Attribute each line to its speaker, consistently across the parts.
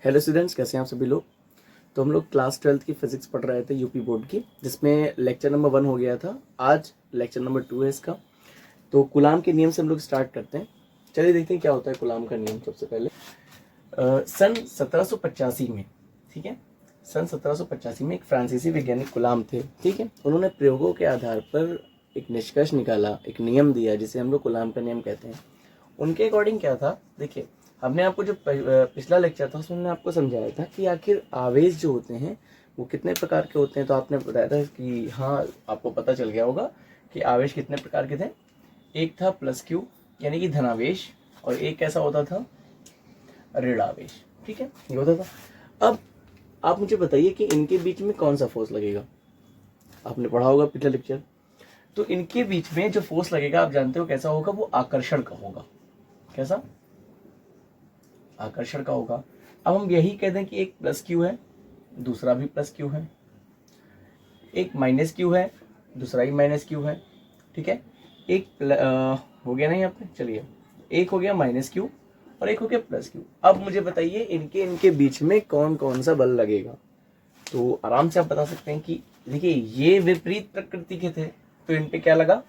Speaker 1: Hello students, कैसे हैं आप सभी लोग। तो हम लोग क्लास 12th की फिजिक्स पढ़ रहे थे यूपी बोर्ड की, जिसमें लेक्चर नंबर 1 हो गया था। आज लेक्चर नंबर 2 है इसका। तो कूलाम के नियम से हम लोग स्टार्ट करते हैं। चलिए देखते हैं क्या होता है कूलाम का नियम। सबसे पहले सन 1785 में, ठीक है, सन 1785 में एक फ्रांसीसी वैज्ञानिक कूलाम थे, ठीक है। उन्होंने प्रयोगों के आधार पर एक निष्कर्ष निकाला, एक नियम दिया, जिसे हम लोग कूलाम का नियम कहते हैं। उनके अकॉर्डिंग क्या था, देखिए, हमने आपको जो पिछला लेक्चर था उसमें आपको समझाया था कि आखिर आवेश जो होते हैं वो कितने प्रकार के होते हैं। तो आपने बताया था कि हाँ, आपको पता चल गया होगा कि आवेश कितने प्रकार के थे। एक था प्लस क्यू यानी कि धनावेश, और एक कैसा होता था, ऋण आवेश, ठीक है, ये होता था। अब आप मुझे बताइए कि इनके बीच में कौन सा फोर्स लगेगा। आपने पढ़ा होगा पिछला लेक्चर। तो इनके बीच में जो फोर्स लगेगा आप जानते हो कैसा होगा, वो आकर्षण का होगा। कैसा? आकर्षण का होगा। अब हम यही कह दें कि एक प्लस क्यू है, दूसरा भी प्लस क्यू है, एक माइनस क्यू है, दूसरा ही माइनस क्यू है, ठीक है। एक हो गया ना यहाँ पे, चलिए, एक हो गया माइनस क्यू और एक हो गया प्लस क्यू। अब मुझे बताइए इनके बीच में कौन कौन सा बल लगेगा। तो आराम से आप बता सकते हैं कि देखिए, ये विपरीत प्रकृति के थे तो इन पे क्या लगा,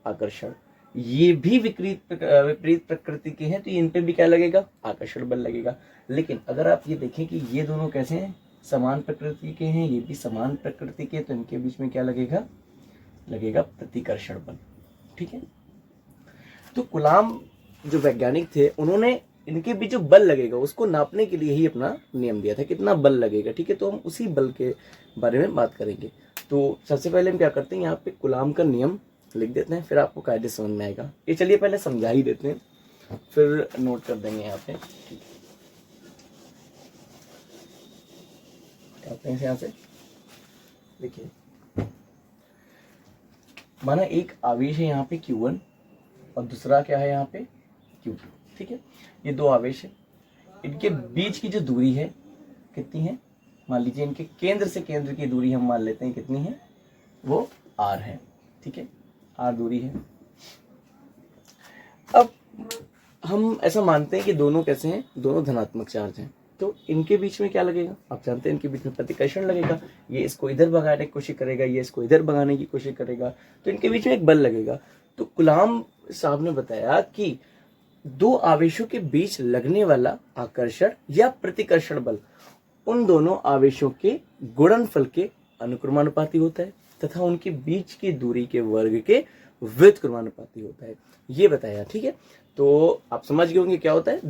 Speaker 1: आकर्षण। ये भी विपरीत प्रकृति के हैं तो इन पे भी क्या लगेगा, आकर्षण बल लगेगा। लेकिन अगर आप ये देखें कि ये दोनों कैसे हैं, समान प्रकृति के हैं, ये भी समान प्रकृति के, तो इनके बीच में क्या लगेगा, लगेगा प्रतिकर्षण बल, ठीक है। तो कूलाम जो वैज्ञानिक थे, उन्होंने इनके बीच जो बल लगेगा उसको नापने के लिए ही अपना नियम दिया था, कितना बल लगेगा, ठीक है। तो हम उसी बल के बारे में बात करेंगे। तो सबसे पहले हम क्या करते हैं, यहाँ पे कूलाम का नियम लिख देते हैं, फिर आपको कायदे समझ में आएगा। ये चलिए पहले समझा ही देते हैं, फिर नोट कर देंगे यहाँ पे, ठीक है। यहाँ से देखिए, माना एक आवेश है यहाँ पे Q1 और दूसरा क्या है यहाँ पे Q2, ठीक है। ये दो आवेश है, इनके बीच की जो दूरी है कितनी है, मान लीजिए इनके केंद्र से केंद्र की दूरी हम मान लेते हैं कितनी है, वो r है, ठीक है, r दूरी है। अब हम ऐसा मानते हैं कि दोनों कैसे हैं, दोनों धनात्मक चार्ज हैं, तो इनके बीच में क्या लगेगा, आप जानते हैं इनके बीच में प्रतिकर्षण लगेगा। ये इसको इधर भगाने की कोशिश करेगा, ये इसको इधर भगाने की कोशिश करेगा, तो इनके बीच में एक बल लगेगा। तो कूलाम साहब ने बताया कि दो आवेशों के बीच लगने वाला आकर्षण या प्रतिकर्षण बल उन दोनों आवेशों के गुणनफल के अनुक्रमानुपाती होता है तथा उनके बीच की दूरी के वर्ग के व्युत्क्रमानुपाती होता है, ये बताया, ठीक है। तो आप समझ गए होंगे क्या होता है,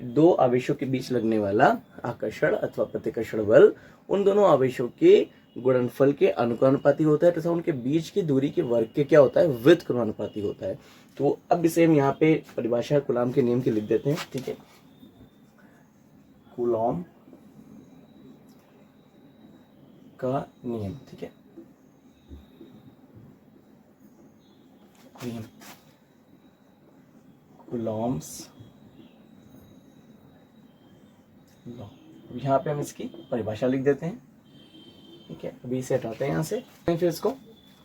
Speaker 1: दो आवेशों के बीच लगने वाला आकर्षण अथवा प्रतिकर्षण बल उन दोनों आवेशों के गुणनफल के अनुक्रमानुपाती होता है तथा उनके बीच की दूरी के वर्ग के क्या होता है, व्युत्क्रमानुपाती होता है। तो अब इसे हम यहाँ पे परिभाषा कूलाम के नियम की लिख देते हैं, ठीक है। कूलाम का नियम, ठीक है, नियम कूलॉम्स लॉ। यहाँ पे हम इसकी परिभाषा लिख देते हैं, ठीक है। अभी इसे हटाते हैं यहाँ से, फिर इसको,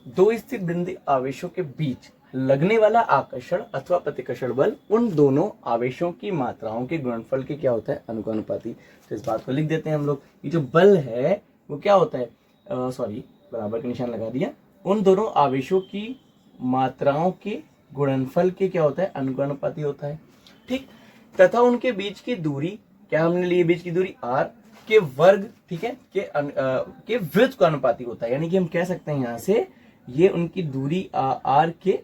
Speaker 1: दो स्थिर बिंदु आवेशों के बीच लगने वाला आकर्षण अथवा प्रतिकर्षण बल उन दोनों आवेशों की मात्राओं के गुणनफल के क्या होता है, अनुपाती। तो इस बात को लिख देते हैं हम लोग, ये जो बल है वो क्या होता है, सॉरी, बराबर का निशान लगा दिया, उन दोनों आवेशों की मात्राओं के गुणनफल के क्या होता है, अनुपाती होता है, ठीक। तथा उनके बीच की दूरी, क्या हमने ली, बीच की दूरी r के वर्ग, ठीक है, के व्युत्क्रमानुपाती होता है। यानी कि हम कह सकते हैं यहाँ से, ये उनकी दूरी r के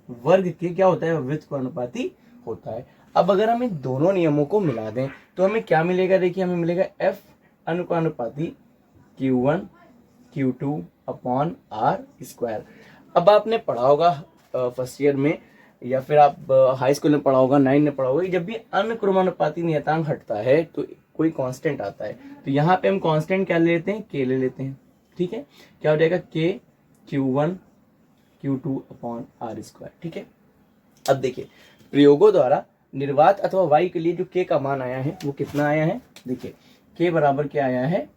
Speaker 1: वर्ग के क्या होता है, व्युत्क्रमानुपाती होता है। अब अगर हम इन दोनों नियमों को मिला दें तो हमें क्या मिलेगा, देखिए, हमें मिलेगा F अनुपाती Q1 Q2 upon r square. अब आपने पढ़ा होगा फर्स्ट ईयर में, या फिर आप हाई स्कूल में पढ़ा होगा, 9 में पढ़ा होगा, जब भी अनुक्रमानुपाती नियतांक हटता है तो कोई कांस्टेंट आता है। तो यहाँ पे हम कांस्टेंट क्या ले लेते हैं, k ले लेते हैं, ठीक है। क्या हो जाएगा, k Q1 Q2 upon r square, ठीक है। अब देखिए, प्रयोगों द्वारा निर्वात अथवा y के लिए जो k का मान आया है वो कितना आया है, देखिए, k बराबर क्या आया है,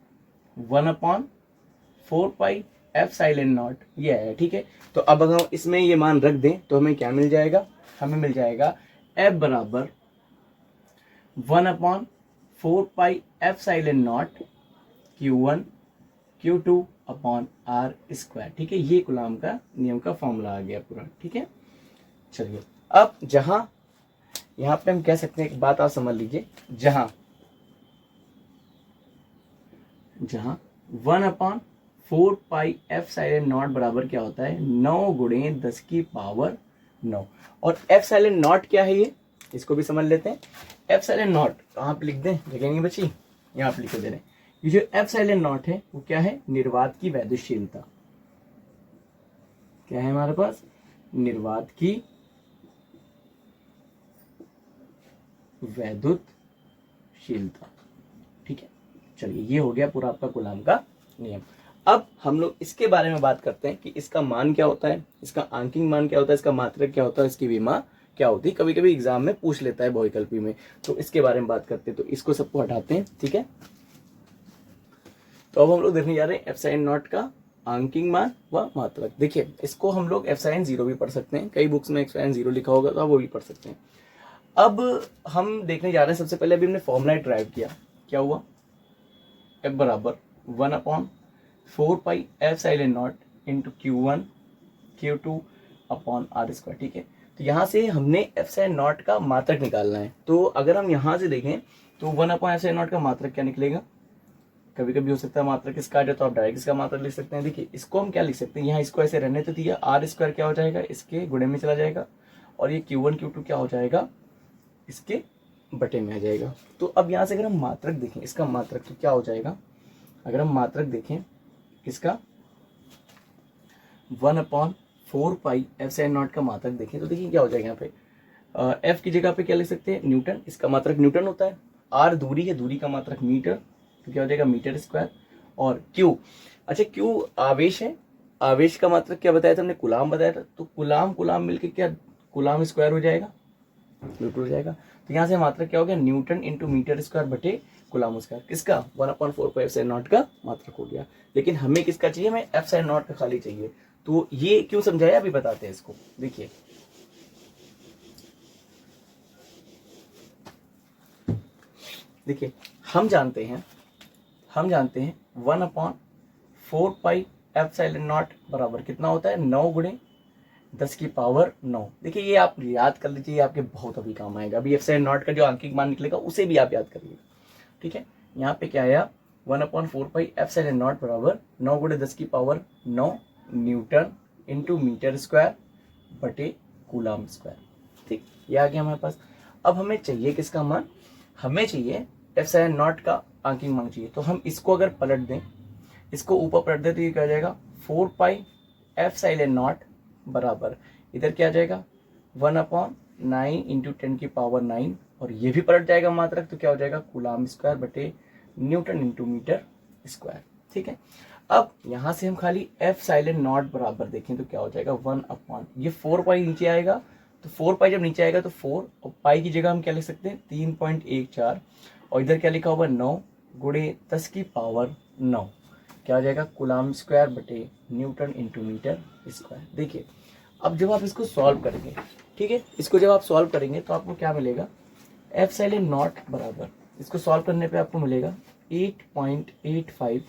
Speaker 1: 1/4 पाई एफ साइलेंट नॉट, ये है, ठीक है। तो अब अगर हम इसमें ये मान रख दें तो हमें क्या मिल जाएगा, हमें मिल जाएगा एफ बराबर 1/4 4 pi epsilon naught Q1 Q2 upon r square. ठीक है, ये कूलाम का नियम का फॉर्मूला आ गया पूरा। ठीक है, चलिए अब जहां यहां पे हम कह सकते हैं, एक बात आप समझ लीजिए, जहां 1/4 पाई एफ साइलेंट नॉट बराबर क्या होता है, 9 गुणे 10 की पावर 9। और एफ साइलेंट नॉट क्या है, ये इसको भी समझ लेते हैं। एफ साइलेंट नॉट कहाँ पे लिख दें, जगह नहीं बची, यहाँ पे लिख दे रहे हैं। ये जो एफ साइलेंट नॉट है वो क्या है, निर्वात की वैद्युतशीलता। क्या है हमारे पास, निर्वात की वैद्युतशीलता। ठीक है, चलिए ये हो गया पूरा आपका कूलाम का नियम। अब हम लोग इसके बारे में बात करते हैं कि इसका मान क्या होता है, इसका आंकिक मान क्या होता है, इसका मात्रक क्या होता है, इसकी विमा क्या होती है। कभी कभी एग्जाम में पूछ लेता है बहुविकल्पी में, तो इसके बारे में बात करते हैं। तो इसको सबको हटाते हैं। ठीक है, तो अब हम लोग देखने जा रहे हैं एफ साइन नॉट का आंकिक मान व मात्रक। देखिए इसको हम लोग एफ साइन 0 भी पढ़ सकते हैं, कई बुक्स में एफ साइन 0 लिखा होगा तो आप वो भी पढ़ सकते हैं। अब हम देखने जा रहे हैं, सबसे पहले अभी हमने फॉर्मूला ड्राइव किया, क्या हुआ, एफ बराबर 1/4 pi epsilon naught into Q1 Q2 upon r square. ठीक है, तो यहाँ से हमने एफ साइलेंट नॉट का मात्रक निकालना है। तो अगर हम यहाँ से देखें तो 1/एफ साइलेंट नॉट का मात्रक क्या निकलेगा, कभी कभी हो सकता है मात्रक इसका आ जाए तो आप डायरेक्ट इसका मात्रक लिख सकते हैं। देखिए इसको हम क्या लिख सकते हैं, यहाँ इसको ऐसे रहने तो दिया, आर स्क्वायर क्या हो जाएगा, इसके गुणे में चला जाएगा, और ये Q1 Q2 क्या हो जाएगा, इसके बटे में आ जाएगा। तो अब यहाँ से अगर हम मात्रक देखें, इसका मात्रक तो क्या हो जाएगा, अगर हम मात्रक देखें इसका 1/4 पाई एफ साइन नॉट का मात्रक देखें तो देखिए क्या हो जाएगा, यहाँ पे एफ की जगह पे क्या लिख सकते हैं, न्यूटन, इसका मात्रक न्यूटन होता है। आर दूरी है, दूरी का मात्रक मीटर, तो क्या हो जाएगा मीटर स्क्वायर। और क्यू, अच्छा क्यू आवेश है, आवेश का मात्रक क्या बताया था हमने, कुलाम बताया था, तो कुलाम कुलाम मिलकर क्या कुलाम स्क्वायर हो जाएगा, न्यूटन हो जाएगा। तो यहाँ से मात्रक क्या हो गया, न्यूटन इंटू मीटर स्क्वायर बटे कुलाम स्क्वायर, किसका 1/4 पाई एफ साइन नॉट का मात्रक हो गया। लेकिन हमें किसका चाहिए, हमें एफ साइन नॉट का खाली चाहिए। तो ये क्यों समझाया अभी बताते हैं इसको। देखिए देखिए हम जानते हैं 1/4 पाई एफ साइलेंट नॉट बराबर कितना होता है, 9 गुणे 10 की पावर 9। देखिए ये आप याद कर लीजिए, आपके बहुत अभी काम आएगा। अभी एफ साइलेंट नॉट का जो आंकिक मान निकलेगा उसे भी आप याद करिएगा। ठीक है, यहाँ पे क्या आया, 1/4 पाई एफ साइलेंट नॉट बराबर 9 गुणे 10 की power 9 newton into metre square बटे कूलाम स्क्वायर। ठीक, ये आ गया हमारे पास। अब हमें चाहिए किसका मान, हमें चाहिए एफ साइलेंट नॉट का आंकिक मान चाहिए। तो हम इसको अगर पलट दें, इसको ऊपर पलट दें तो ये क्या हो जाएगा, 4 पाई एफ साइलेंट नॉट बराबर इधर क्या आ जाएगा 1/9 इंटू 10 की पावर 9, और ये भी पलट जाएगा मात्रक, तो क्या हो जाएगा कूलाम स्क्वायर बटे न्यूटन इंटू मीटर स्क्वायर। ठीक है, अब यहां से हम खाली एफ साइलेंट नॉट बराबर देखें तो क्या हो जाएगा 1/, ये 4 पाई नीचे आएगा, तो 4 पाई जब नीचे आएगा तो 4, और पाई की जगह हम क्या लिख सकते हैं 3.14, और इधर क्या लिखा हुआ 9 गुणे 10 की पावर 9, क्या हो जाएगा कूलाम स्क्वायर बटे न्यूटन इंटू मीटर स्क्वायर। देखिए अब जब आप इसको सॉल्व करेंगे, ठीक है, इसको जब आप सॉल्व करेंगे तो आपको क्या मिलेगा, एफ साइलेंट नॉट बराबर, इसको सॉल्व करने पे आपको मिलेगा 8.85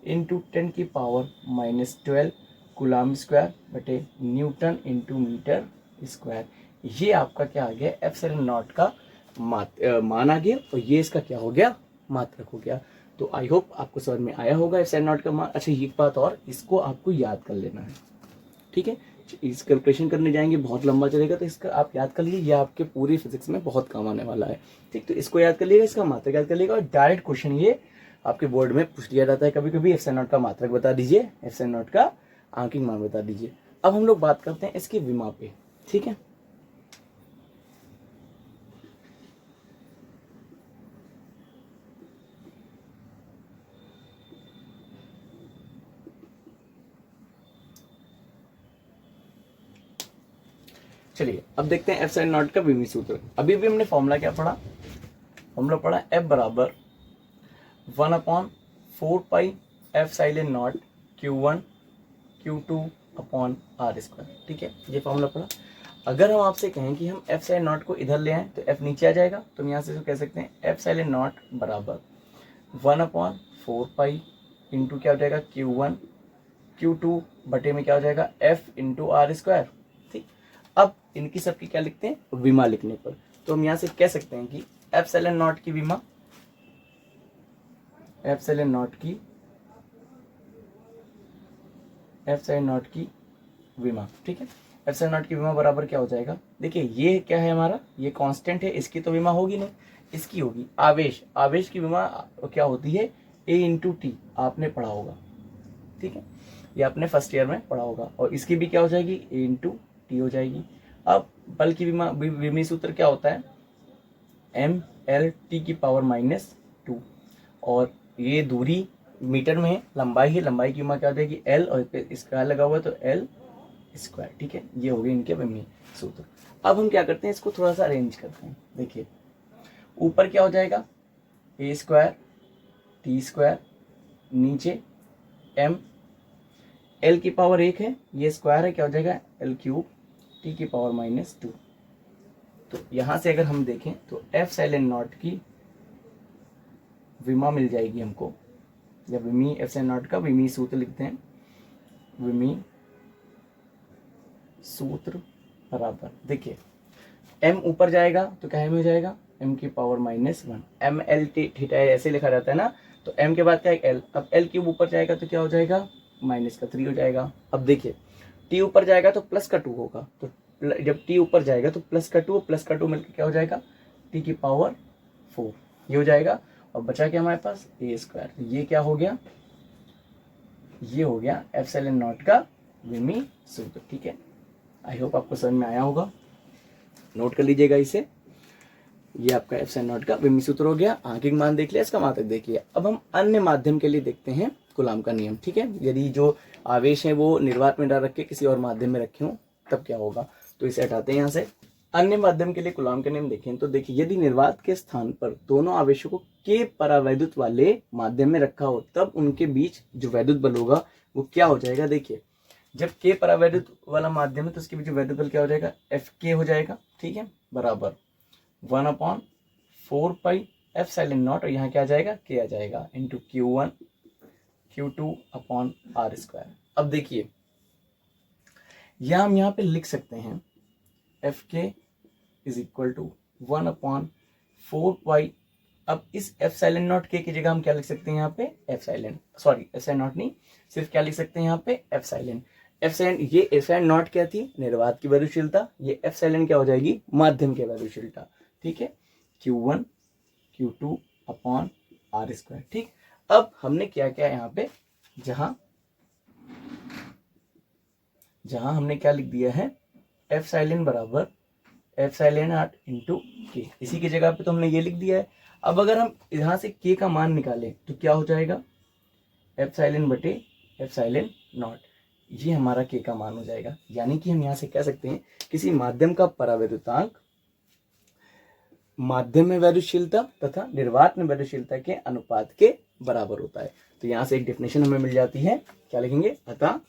Speaker 1: इंटू 10 की पावर -12 कूलाम स्क्वायर बटे न्यूटन इंटू मीटर स्क्वायर। ये आपका क्या आ गया, एफ साइलेंट नॉट का मान आ गया, और ये इसका क्या हो गया, मात्रक हो गया। तो आई होप आपको समझ में आया होगा एफ साइलेंट नॉट का मान। अच्छा एक बात और, इसको आपको याद कर लेना है। ठीक है, इस कैलकुलेशन करने जाएंगे बहुत लंबा चलेगा, तो इसका आप याद कर लीजिए, ये आपके पूरी फिजिक्स में बहुत काम आने वाला है। ठीक, तो इसको याद कर लीजिएगा, इसका मात्रक याद कर लीजिएगा, और डायरेक्ट क्वेश्चन ये आपके बोर्ड में पूछ लिया जाता है कभी कभी, एफ साइन नॉट का मात्रक बता दीजिए, एफ साइन नॉट का आंकिक मान बता दीजिए। अब हम लोग बात करते हैं इसकी विमा पे। ठीक है, चलिए अब देखते हैं एफ साइन नॉट का विमी सूत्र। अभी भी हमने फॉर्मूला क्या पढ़ा, फॉर्मूला पढ़ा एफ बराबर 1/4 pi epsilon naught Q1 Q2 upon r square. ठीक है, ये फॉर्मूला पढ़ा। अगर हम आपसे कहें कि हम एफ साइन नॉट को इधर ले आए तो एफ नीचे आ जाएगा, तो हम यहाँ से कह सकते हैं एफ साइन नॉट बराबर 1/4 पाई इंटू क्या हो जाएगा Q1 Q2 बटे में क्या हो जाएगा एफ इंटू आर स्क्वायर। ठीक, अब इनकी सबकी क्या लिखते हैं विमा लिखने पर, तो हम यहाँ से कह सकते हैं कि एफ साइन नॉट की विमा, एफ साइन नॉट की विमा, ठीक है, एफ साइन नॉट की विमा बराबर क्या हो जाएगा, देखिए ये क्या है हमारा, ये कांस्टेंट है, इसकी तो विमा होगी नहीं, इसकी होगी आवेश, आवेश की विमा क्या होती है ए इंटू टी, आपने पढ़ा होगा, ठीक है, ये आपने फर्स्ट ईयर में पढ़ा होगा, और इसकी भी क्या हो जाएगी ए इंटू टी हो जाएगी। अब बल की विमा विमी सूत्र क्या होता है एम एल टी की पावर -2, और ये दूरी मीटर में है, लंबाई है, लंबाई की विमा क्या हो जाएगी एल, और स्क्वायर लगा हुआ है तो एल स्क्वायर, ठीक है, ये हो गए इनके विमी सूत्र। अब हम क्या करते हैं, इसको थोड़ा सा अरेंज करते हैं, देखिए ऊपर क्या हो जाएगा ए स्क्वायर टी स्क्वायर, नीचे एम एल की पावर 1 है, ये स्क्वायर है, क्या हो जाएगा एल क्यूब टी की पावर -2। तो यहां से अगर हम देखें तो एफ साइलेंट नॉट की विमा मिल जाएगी हमको, या विमी एफ साइलेंट नॉट का विमी सूत्र लिखते हैं, विमी सूत्र बराबर, देखिए m ऊपर जाएगा तो क्या हो जाएगा m की power -1, M L T theta ऐसे लिखा जाता है ना, तो m के बाद क्या है l, अब l क्यूब ऊपर जाएगा तो क्या हो जाएगा -3 हो जाएगा। अब देखिए t ऊपर जाएगा तो +2 होगा, तो जब t ऊपर जाएगा तो +2 मिलकर क्या हो जाएगा t की पावर 4, ये हो जाएगा, और बचा क्या हमारे पास a स्क्वायर, तो ये क्या हो गया, ये हो गया एफ साइलेंट नॉट का विमी सूत्र, ठीक है। आई होप आपको समझ में आया होगा, नोट कर लीजिएगा इसे, ये आपका एफ साइन नॉट का विमी सूत्र हो गया। आगे का मान देख लिया, इसका मात्रक देखिए। अब हम अन्य माध्यम के लिए देखते हैं कूलाम का नियम, ठीक है, यदि जो आवेश है वो निर्वात में डाल रखे किसी और माध्यम में रखे हों तब क्या होगा, तो इसे हटाते हैं यहाँ से। अन्य माध्यम के लिए कूलाम का नियम देखें तो देखिए, यदि निर्वात के स्थान पर दोनों आवेशों को के परावैद्युत वाले माध्यम में रखा हो तब उनके बीच जो वैद्युत बल होगा वो क्या हो जाएगा, देखिए जब के परावैद्युत वाला माध्यम है तो उसके बीच वैद्युत बल क्या हो जाएगा एफ के हो जाएगा, ठीक है, बराबर 1/4 पाई एफ साइलेंट नॉट, और यहाँ क्या आ जाएगा के आ जाएगा into Q1 Q2 upon r square. अब देखिए यह हम यहाँ पे लिख सकते हैं एफ के इज इक्वल टू 1/4 पाई, अब इस एफ साइलेंट नॉट के की जगह हम क्या लिख सकते हैं यहाँ पे एफ साइलेंट नॉट नहीं, सिर्फ क्या लिख सकते हैं यहाँ पे एफ साइलेंट। एफ साइलेंट, ये एफ साइलेंट नॉट क्या थी निर्वात की वैद्युशीलता, ये एफ साइलेंट क्या हो जाएगी माध्यम की वैद्युशीलता, ठीक है, Q1 Q2 upon r square, ठीक। अब हमने क्या क्या यहाँ पे जहां हमने क्या लिख दिया है एफ साइलेंट बराबर एफ साइलेंट नॉट इंटू के, इसी की जगह पे तो हमने ये लिख दिया है। अब अगर हम यहां से के का मान निकालें तो क्या हो जाएगा एफ साइलेंट बटे एफ साइलेंट नॉट, ये हमारा के का मान हो जाएगा। यानी कि हम यहां से कह सकते हैं किसी माध्यम का परावैद्युतांक माध्यम में वैद्युशीलता तथा निर्वात में वैद्युशीलता के अनुपात के बराबर होता है। तो यहाँ से एक डेफिनेशन हमें मिल जाती है, क्या लिखेंगे, अतः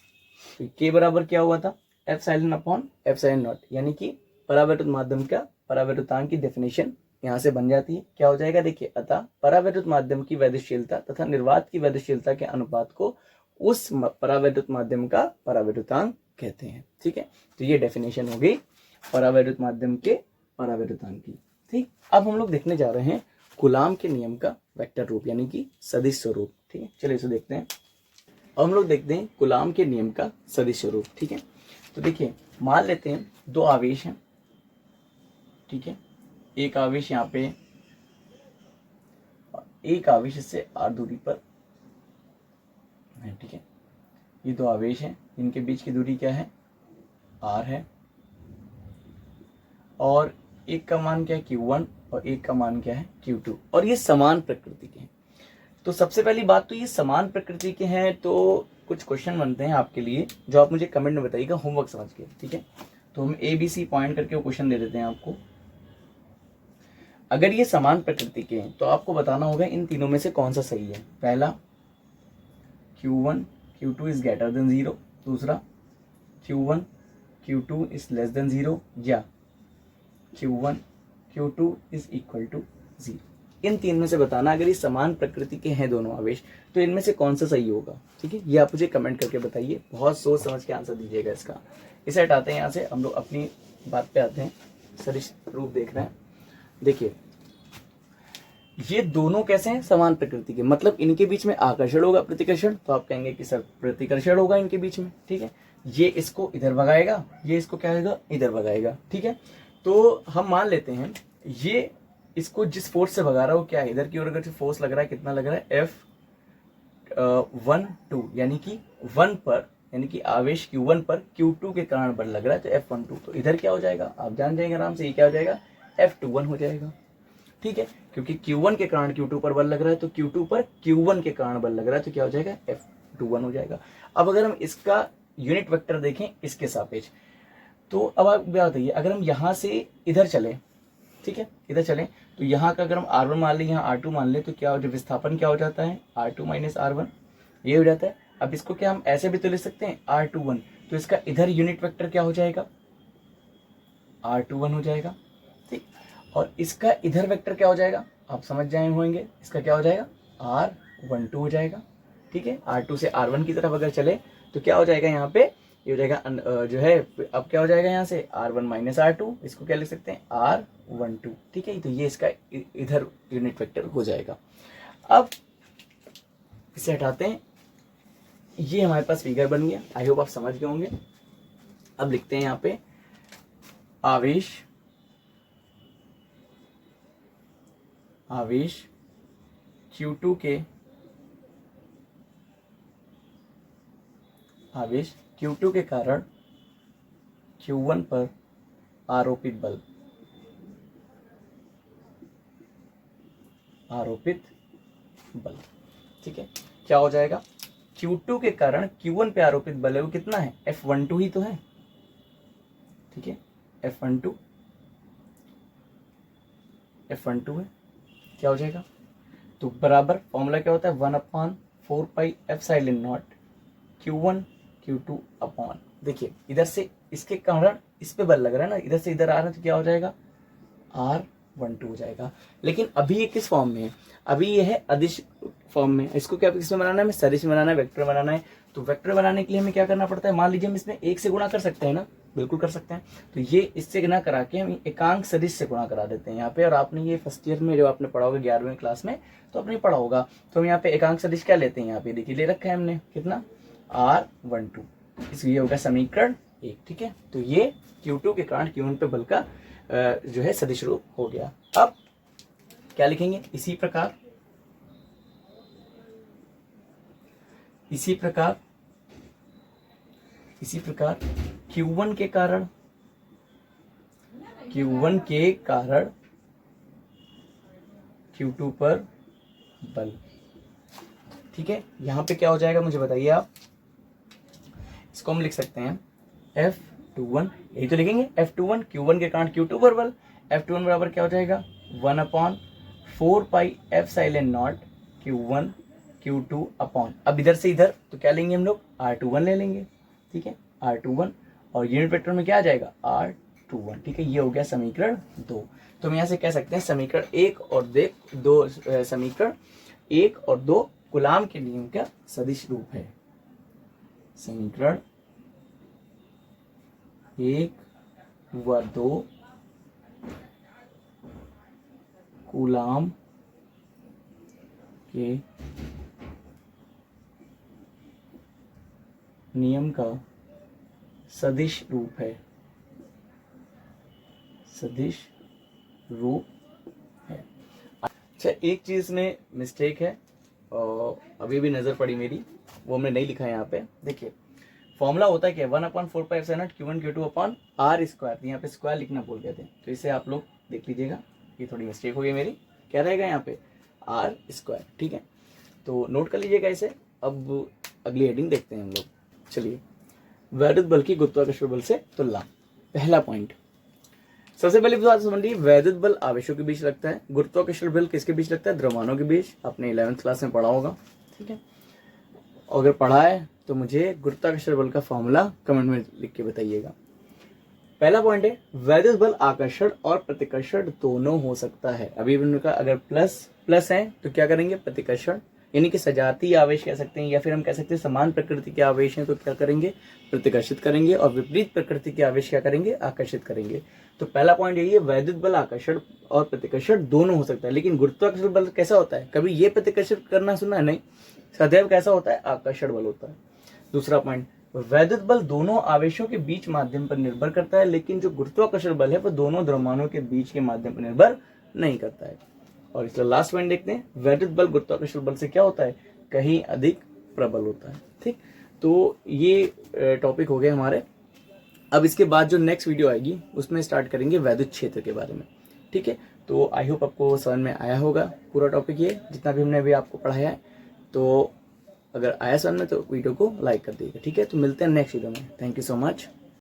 Speaker 1: तो के बराबर क्या हुआ था F silent upon F silent not, यानी कि परावैद्युत माध्यम का परावैद्युतांक की डेफिनेशन यहाँ से बन जाती है, क्या हो जाएगा, देखिए अतः परावैद्युत माध्यम की वैद्युशीलता तथा निर्वात की वैद्युशीलता के अनुपात को उस परावैद्युत माध्यम का परावैद्युतांक कहते हैं, ठीक है। तो ये डेफिनेशन हो गई परावैद्युत माध्यम के परावैद्युतांक की, ठीक। अब हम लोग देखने जा रहे हैं कूलाम के नियम का वेक्टर रूप यानी कि सदिश स्वरूप, ठीक है, चलिए इसे देखते हैं। अब हम लोग देखते हैं कूलाम के नियम का सदिश स्वरूप, ठीक है। तो देखिए मान लेते हैं दो आवेश हैं, ठीक है, एक आवेश यहाँ पे, एक आवेश इससे r दूरी पर है, ठीक है, ये दो आवेश हैं, इनके बीच की दूरी क्या है r है, और एक का मान क्या है Q1 और एक का मान क्या है Q2, और ये समान प्रकृति के हैं। तो सबसे पहली बात तो ये समान प्रकृति के हैं, तो कुछ क्वेश्चन बनते हैं आपके लिए जो आप मुझे कमेंट में बताइएगा होमवर्क समझ के, ठीक है। तो हम ABC पॉइंट करके वो क्वेश्चन दे देते हैं आपको। अगर ये समान प्रकृति के हैं तो आपको बताना होगा इन तीनों में से कौन सा सही है। पहला Q1 Q2 is greater than 0, दूसरा Q1 Q2 is less than 0 या Q1 Q2 is equal to 0। इन तीन में से बताना, अगर ये समान प्रकृति के हैं दोनों आवेश तो इनमें से कौन सा सही होगा। ठीक है, ये आप मुझे कमेंट करके बताइए, बहुत सोच समझ के आंसर दीजिएगा इसका। इसे हटाते हैं यहाँ से, हम लोग अपनी बात पे आते हैं। सदिश रूप देख रहे हैं, देखिए ये दोनों कैसे हैं, समान प्रकृति के, मतलब इनके बीच में आकर्षण होगा प्रतिकर्षण, तो आप कहेंगे कि सर प्रतिकर्षण होगा इनके बीच में। ठीक है, ये इसको इधर भगाएगा, ये इसको क्या होगा, इधर भगाएगा। ठीक है, तो हम मान लेते हैं ये इसको जिस फोर्स से भगा रहा है वो क्या है, इधर की ओर अगर फोर्स लग रहा है, कितना लग रहा है, F12, यानी कि 1 पर, यानी कि आवेश Q1 पर Q2 के कारण बल लग रहा है, तो F12। तो इधर क्या हो जाएगा, आप जान जाएंगे आराम से, ये क्या हो जाएगा, F21 हो जाएगा। ठीक है, क्योंकि Q1 के कारण Q2 पर बल लग रहा है, तो Q2 पर Q1 के कारण बल लग रहा है, तो क्या हो जाएगा, F21 हो जाएगा। अब अगर हम इसका यूनिट वेक्टर देखें इसके सापेक्ष, तो अब आप बताइए, अगर हम यहाँ से इधर चले, ठीक है, इधर चलें, तो यहाँ का अगर हम R1 मान लें, यहाँ R2 मान लें, तो क्या हो जाए, विस्थापन क्या हो जाता है, R2 माइनस R1, ये हो जाता है। अब इसको क्या हम ऐसे भी तो लिख सकते हैं, R21, तो इसका इधर यूनिट वेक्टर क्या हो जाएगा, R21 हो जाएगा। ठीक, और इसका इधर वेक्टर क्या हो जाएगा, आप समझ जाए होंगे, इसका क्या हो जाएगा, R12 हो जाएगा। ठीक है, R2 से R1 की तरफ अगर चले तो क्या हो जाएगा, यहाँ पे ये हो जाएगा जो है, अब क्या हो जाएगा यहाँ से R1 माइनस R2, इसको क्या लिख सकते हैं, R12। ठीक है, तो ये इसका इधर यूनिट वेक्टर हो जाएगा। अब इसे हटाते हैं, ये हमारे पास फिगर बन गया, आई होप आप समझ गए होंगे। अब लिखते हैं यहाँ पे आवेश Q2 के आवेश Q2 के कारण Q1 पर आरोपित बल, ठीक है, क्या हो जाएगा, Q2 के कारण Q1 पे आरोपित बल है वो कितना है, F12 ही तो है। ठीक है, F12 है, क्या हो जाएगा, तो बराबर फॉर्मूला क्या होता है, 1/4 pi epsilon not Q1 Q2 upon, देखिए इधर से इसके कारण इस पे बल लग रहा है ना, इधर से इधर आ रहा है, तो क्या हो जाएगा, R12 हो जाएगा। लेकिन अभी ये किस फॉर्म में है, अभी ये है अदिश फॉर्म में, इसको क्या किसमें बनाना है, हमें सदिश बनाना है, वेक्टर बनाना है। तो वेक्टर बनाने के लिए हमें क्या करना पड़ता है, मान लीजिए हम इसमें 1 से गुणा कर सकते हैं ना, बिल्कुल कर सकते हैं। तो ये इससे गुणा करा के हम एकांक सदिश से गुणा करा देते हैं यहाँ पे, और आपने ये फर्स्ट ईयर में जो आपने पढ़ा होगा 11वीं क्लास में, तो आपने पढ़ा होगा। तो हम यहाँ पे एकांक सदिश क्या लेते हैं, यहाँ पे देखिए ले रखा है हमने, कितना, R12, इसलिए होगा समीकरण 1। ठीक है, तो ये Q2 के कारण Q1 पे बल का जो है सदिश रूप हो गया। अब क्या लिखेंगे, इसी प्रकार Q1 के कारण Q2 पर बल। ठीक है, यहां पे क्या हो जाएगा मुझे बताइए आप, इसको हम लिख सकते हैं F21, यही तो लिखेंगे, F21 Q1 के कारण Q2 पर बल, F21 बराबर क्या हो जाएगा, 1/4 pi epsilon not Q1 Q2 upon, अब इधर से इधर तो क्या लेंगे हम लोग, R21 ले लेंगे। ठीक है, R21, और यूनिट वेक्टर में क्या आ जाएगा, R21। ठीक है, ये हो गया समीकरण 2। तो हम यहाँ से कह सकते हैं समीकरण 1 और 2 समीकरण 1 और 2 कूलाम के नियम का सदिश रूप है। समीकरण 1 व 2 कूलाम के नियम का सदिश रूप है, अच्छा, एक चीज में मिस्टेक है और अभी भी नजर पड़ी मेरी, वो हमने नहीं लिखा है यहाँ पे। देखिए फॉर्मूला होता है क्या, 1/4 pi epsilon not Q1 Q2 upon R square, यहाँ पे स्क्वायर लिखना भूल गए थे, तो इसे आप लोग देख लीजिएगा, ये थोड़ी मिस्टेक हो गई मेरी, क्या रहेगा यहाँ पे, R स्क्वायर। ठीक है, तो नोट कर लीजिएगा इसे। अब अगली हेडिंग देखते हैं हम लोग। चलिए, वैद्युत बल की गुरुत्वाकर्षण बल से तुलना। पहला पॉइंट, सबसे पहले बात समझिए, वैद्युत बल आवेशों के बीच लगता है, गुरुत्वाकर्षण बल किसके बीच लगता है, द्रव्यमानों के बीच। आपने 11th क्लास में पढ़ा होगा। ठीक है, अगर पढ़ा है तो मुझे गुरुत्वाकर्षण बल का फॉर्मूला कमेंट में लिख के बताइएगा। पहला पॉइंट है वैद्युत बल आकर्षण और प्रतिकर्षण दोनों हो सकता है। अभी हमने कहा अगर प्लस है तो क्या करेंगे, प्रतिकर्षण, यानी कि सजातीय आवेश कह सकते हैं, या फिर हम कह सकते हैं समान प्रकृति के आवेश हैं तो क्या करेंगे, प्रतिकर्षित करेंगे, और विपरीत प्रकृति के आवेश क्या करेंगे, आकर्षित करेंगे। तो पहला पॉइंट यही है, वैद्युत बल आकर्षण और प्रतिकर्षण दोनों हो सकता है। लेकिन गुरुत्वाकर्षण बल कैसा होता है, कभी ये प्रतिकर्षित करना सुना है, नहीं, सदैव कैसा होता है, आकर्षण बल होता है। दूसरा पॉइंट, वैद्युत बल दोनों आवेशों के बीच माध्यम पर निर्भर करता है, लेकिन जो गुरुत्वाकर्षण बल है वो दोनों द्रव्यमानों के बीच के माध्यम पर निर्भर नहीं करता है। और इसलिए लास्ट पॉइंट देखते हैं, वैद्युत बल गुरुत्वाकर्षण बल से क्या होता है, कहीं अधिक प्रबल होता है। ठीक, तो ये टॉपिक हो गए हमारे। अब इसके बाद जो नेक्स्ट वीडियो आएगी उसमें स्टार्ट करेंगे वैद्युत क्षेत्र के बारे में। ठीक है, तो आई होप आपको समझ में आया होगा पूरा टॉपिक, ये जितना भी हमने अभी आपको पढ़ाया है। तो अगर आया समझ में तो वीडियो को लाइक कर दीजिएगा। ठीक है, तो मिलते हैं नेक्स्ट वीडियो में। Thank you so much.